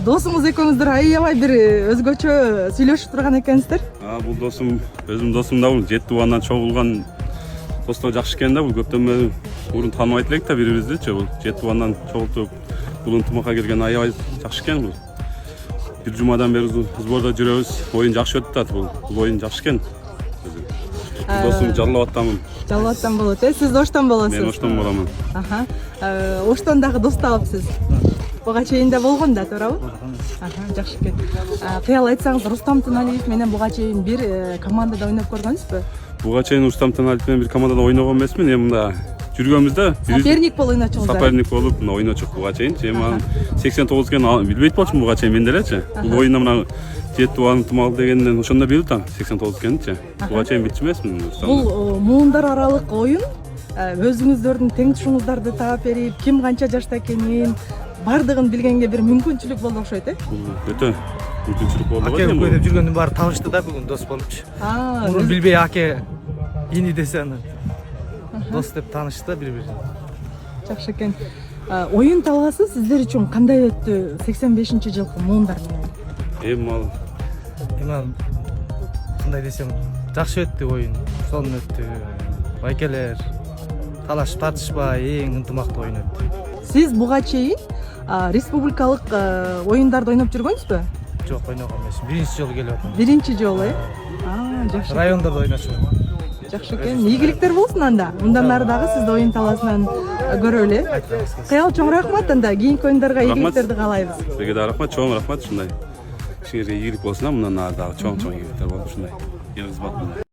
досуңуз экөөңүздөр аябай бир өзгөчө сүйлөшүп турган экенсиздер. Бул досум, өзүмдүн досум да бул 7 тубандан чогулган достор жакшы экен да. Бул көптөн бери мурун тааныбайт элек да бири-бириздичи. Бул 7 тубандан чогултуп, бул ынтымакка келген аябай жакшы экен бул. Бир жумадан бери сбордо жүрөбүз. Оюн жакшы өтүп атат бул. Бул оюн жакшы экен. Досум Жалал Абадтанмын. Жалал Абадтан болот. Сиз Оштон болосуз. Мен Оштон боламын. Оштон дагы дос таапсыз. Буга чейин да болгон да, туурабы? Жакшы экен. Кыял айтсаңыз, Рустам Тыналиев менен буга чейин бир командада ойноп көргөнсүзбү? Буга чейин Рустам Тыналиев менен бир командада ойногон эмесмин. Эми мында жүргөнбүз да. Соперник болуп ойночуңуздар. Соперник болуп мына ойночук буга чейин. Эми 89 экенин билбейт болчумун буга чейин мен делечи. Бул оюнда мына 7 тубан ынтымак дегенден ошондо билдим да 89 экенинчи. Буга чейин билчү эмесмин. Бул муундар аралык оюн өзүңүздөрдүн тең тушуңуздарды таап берип, ким канча жашта экенин бардыгын билгенге бир мүмкүнчүлүк болду окшойт, Өтө мүмкүнчүлүк болду. Аке үкө деп жүргөндүн баары табышты да бүгүн дос болупчу. Мурун билбей аке ини десе аны дос деп таанышты бири-бирине. Жакшы экен. Оюн талаасы сиздер үчүн кандай өттү 85-жылкы муундар менен? Эми кандай десем, жакшы өттү оюн. Сонун өттү. Байкелер талашып тартышпай эң ынтымактуу оюн өттү. Сиз буга чейин республикалык оюндарды ойноп жүргөнсүзбү? Жок, ойногон эмес. Биринчи жолу келип атам. Биринчи жолу, жакшы. Райондордо ойночумун. Жакшы экен. Ийгиликтер болсун анда. Мындан ары дагы сизди оюн талаасынан көрөлү. Кыял чоң рахмат анда. Кийинки оюндарга ийгиликтерди каалайбыз. Сизге да рахмат, чоң рахмат ушундай. Кишиңизге ийгилик болсун, мындан ары дагы чоң ийгиликтер болуп ушундай. Эл кызматында.